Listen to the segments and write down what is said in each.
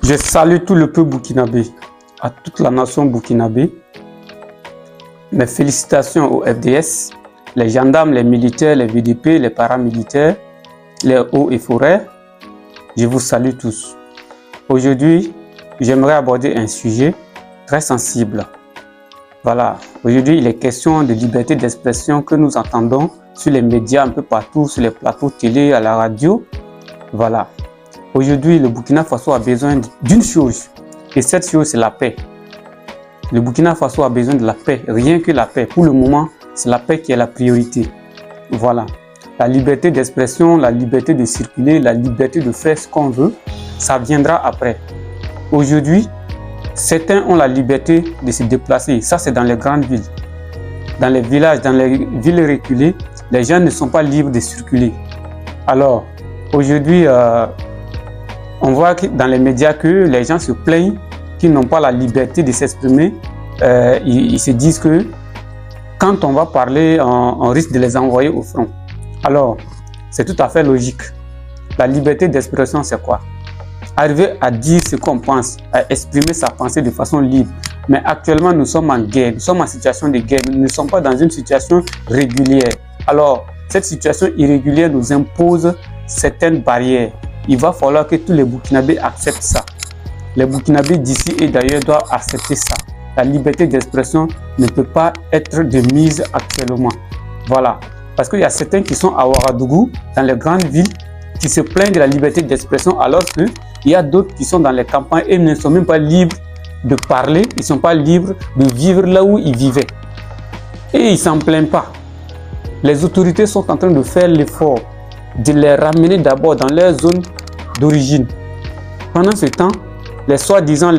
Je salue tout le peuple burkinabé, à toute la nation burkinabé. Mes félicitations au FDS, les gendarmes, les militaires, les VDP, les paramilitaires, les hauts et forêts. Je vous salue tous. Aujourd'hui, j'aimerais aborder un sujet très sensible. Voilà, aujourd'hui il est question de liberté d'expression que nous entendons sur les médias un peu partout, sur les plateaux télé, à la radio. Voilà. Aujourd'hui, le Burkina Faso a besoin d'une chose, et cette chose, c'est la paix. Le Burkina Faso a besoin de la paix, rien que la paix. Pour le moment, c'est la paix qui est la priorité. Voilà. La liberté d'expression, la liberté de circuler, la liberté de faire ce qu'on veut, ça viendra après. Aujourd'hui, certains ont la liberté de se déplacer. Ça, c'est dans les grandes villes. Dans les villages, dans les villes reculées, les gens ne sont pas libres de circuler. Alors, aujourd'hui, on voit dans les médias que les gens se plaignent qu'ils n'ont pas la liberté de s'exprimer. Ils se disent que quand on va parler, on risque de les envoyer au front. Alors, c'est tout à fait logique. La liberté d'expression, c'est quoi? Arriver à dire ce qu'on pense, à exprimer sa pensée de façon libre. Mais actuellement, nous sommes en guerre, nous sommes en situation de guerre, nous ne sommes pas dans une situation régulière. Alors, cette situation irrégulière nous impose certaines barrières. Il va falloir que tous les Burkinabés acceptent ça. Les Burkinabés d'ici et d'ailleurs doivent accepter ça. La liberté d'expression ne peut pas être de mise actuellement. Voilà. Parce qu'il y a certains qui sont à Ouagadougou, dans les grandes villes, qui se plaignent de la liberté d'expression, alors qu'il y a d'autres qui sont dans les campagnes et ne sont même pas libres de parler, ils ne sont pas libres de vivre là où ils vivaient. Et ils ne s'en plaignent pas. Les autorités sont en train de faire l'effort de les ramener d'abord dans leur zone d'origine. Pendant ce temps, les soi-disant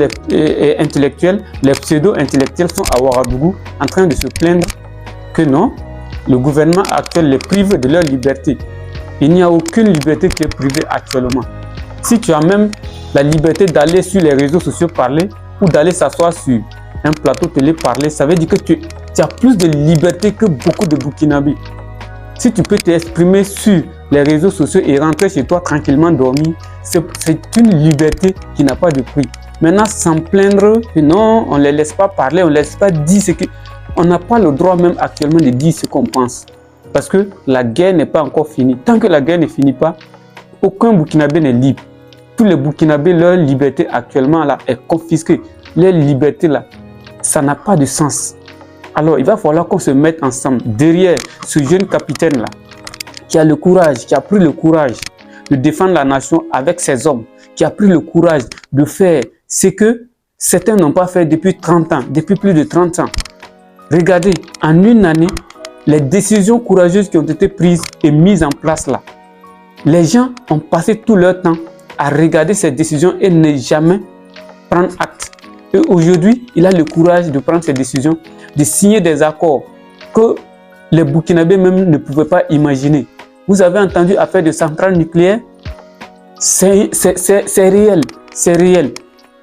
intellectuels, les pseudo-intellectuels sont à Ouagadougou en train de se plaindre que non, le gouvernement actuel les prive de leur liberté. Il n'y a aucune liberté qui est privée actuellement. Si tu as même la liberté d'aller sur les réseaux sociaux parler ou d'aller s'asseoir sur un plateau télé parler, ça veut dire que tu as plus de liberté que beaucoup de Burkinabés. Si tu peux t'exprimer sur les réseaux sociaux et rentrer chez toi tranquillement dormir, c'est une liberté qui n'a pas de prix. Maintenant, s'en plaindre que non, on ne les laisse pas parler, on ne les laisse pas dire ce que... On n'a pas le droit même actuellement de dire ce qu'on pense. Parce que la guerre n'est pas encore finie. Tant que la guerre ne finit pas, aucun Burkinabé n'est libre. Tous les Burkinabés, leur liberté actuellement là est confisquée. Leur liberté là, ça n'a pas de sens. Alors, il va falloir qu'on se mette ensemble derrière ce jeune capitaine là, qui a le courage, qui a pris le courage de défendre la nation avec ses hommes, qui a pris le courage de faire ce que certains n'ont pas fait depuis 30 ans, depuis plus de 30 ans. Regardez, en une année, les décisions courageuses qui ont été prises et mises en place là. Les gens ont passé tout leur temps à regarder ces décisions et ne jamais prendre acte. Et aujourd'hui, il a le courage de prendre ces décisions, de signer des accords que les Burkinabés même ne pouvaient pas imaginer. Vous avez entendu affaire de centrales nucléaires? C'est réel, c'est réel.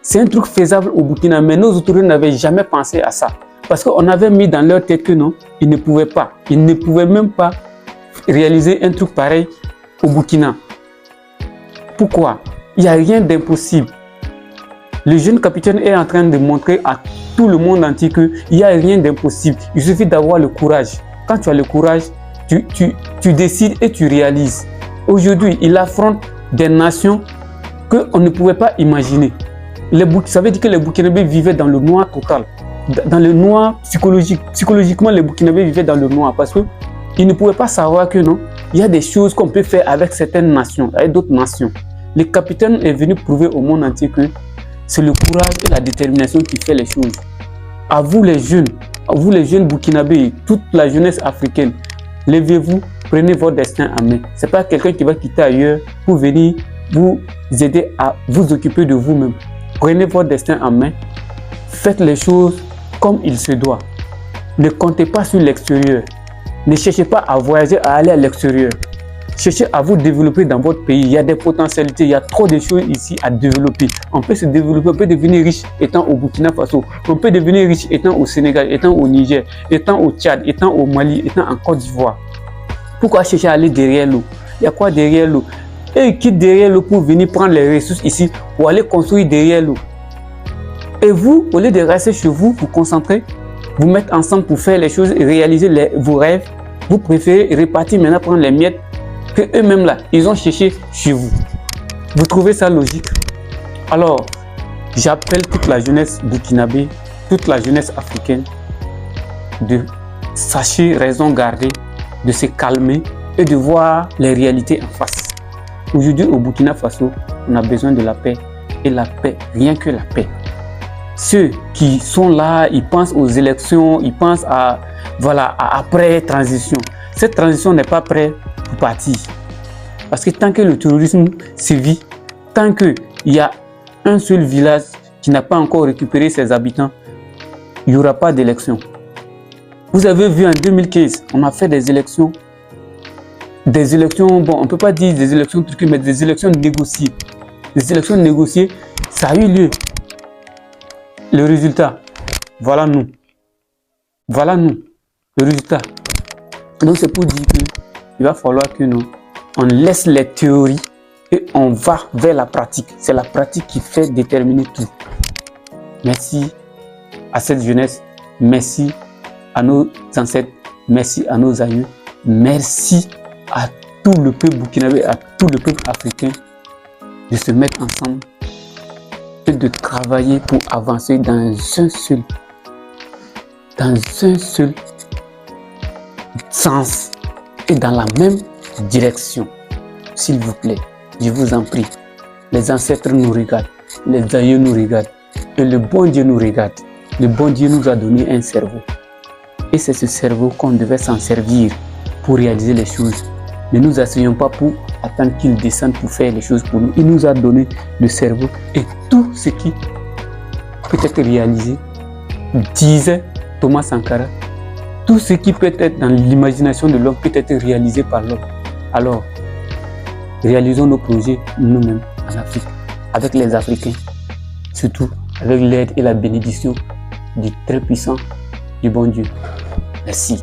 C'est un truc faisable au Burkina, mais nos autorités n'avaient jamais pensé à ça. Parce qu'on avait mis dans leur tête que non, ils ne pouvaient pas. Ils ne pouvaient même pas réaliser un truc pareil au Burkina. Pourquoi? Il n'y a rien d'impossible. Le jeune capitaine est en train de montrer à tout le monde entier qu'il n'y a rien d'impossible. Il suffit d'avoir le courage. Quand tu as le courage, tu décides et tu réalises. Aujourd'hui, il affronte des nations qu'on ne pouvait pas imaginer. Ça veut dire que les Burkinabés vivaient dans le noir total. Dans le noir psychologique. Psychologiquement, les Burkinabés vivaient dans le noir parce qu'ils ne pouvaient pas savoir que non, il y a des choses qu'on peut faire avec certaines nations, avec d'autres nations. Le capitaine est venu prouver au monde entier que c'est le courage et la détermination qui fait les choses. À vous les jeunes Burkinabés, toute la jeunesse africaine, levez-vous, prenez votre destin en main. Ce n'est pas quelqu'un qui va quitter ailleurs pour venir vous aider à vous occuper de vous-même. Prenez votre destin en main, faites les choses comme il se doit. Ne comptez pas sur l'extérieur. Ne cherchez pas à voyager, à aller à l'extérieur. Cherchez à vous développer dans votre pays. Il y a des potentialités, il y a trop de choses ici à développer. On peut se développer, on peut devenir riche étant au Burkina Faso. On peut devenir riche étant au Sénégal, étant au Niger, étant au Tchad, étant au Mali, étant en Côte d'Ivoire. Pourquoi chercher à aller derrière l'eau? Il y a quoi derrière l'eau? Et ils quittent derrière l'eau pour venir prendre les ressources ici pour aller construire derrière l'eau. Et vous, au lieu de rester chez vous, vous concentrer, vous mettre ensemble pour faire les choses et réaliser vos rêves, vous préférez répartir maintenant, prendre les miettes que eux-mêmes là, ils ont cherché chez vous. Vous trouvez ça logique? Alors, j'appelle toute la jeunesse burkinabé, toute la jeunesse africaine de sachez raison garder, de se calmer et de voir les réalités en face. Aujourd'hui, au Burkina Faso, on a besoin de la paix. Et la paix, rien que la paix. Ceux qui sont là, ils pensent aux élections, ils pensent à après transition. Cette transition n'est pas prête pour partir. Parce que tant que le terrorisme sévit, tant qu'il y a un seul village qui n'a pas encore récupéré ses habitants, il n'y aura pas d'élection. Vous avez vu en 2015, on a fait des élections. Bon, on ne peut pas dire des élections truquées, mais des élections négociées. Des élections négociées, ça a eu lieu. Le résultat, voilà nous. Voilà nous, le résultat. Donc c'est pour dire qu'il va falloir que nous, on laisse les théories et on va vers la pratique. C'est la pratique qui fait déterminer tout. Merci à cette jeunesse, merci à nos ancêtres, merci à nos aïeux, merci à tout le peuple burkinabé, à tout le peuple africain de se mettre ensemble et de travailler pour avancer dans un seul sens et dans la même direction. S'il vous plaît, je vous en prie. Les ancêtres nous regardent, les aïeux nous regardent et le bon Dieu nous regarde. Le bon Dieu nous a donné un cerveau. Et c'est ce cerveau qu'on devait s'en servir pour réaliser les choses. Ne nous asseyons pas pour attendre qu'il descende pour faire les choses pour nous. Il nous a donné le cerveau et tout ce qui peut être réalisé, disait Thomas Sankara, tout ce qui peut être dans l'imagination de l'homme peut être réalisé par l'homme. Alors, réalisons nos projets nous-mêmes en Afrique, avec les Africains, surtout avec l'aide et la bénédiction du très puissant, du bon Dieu. Merci.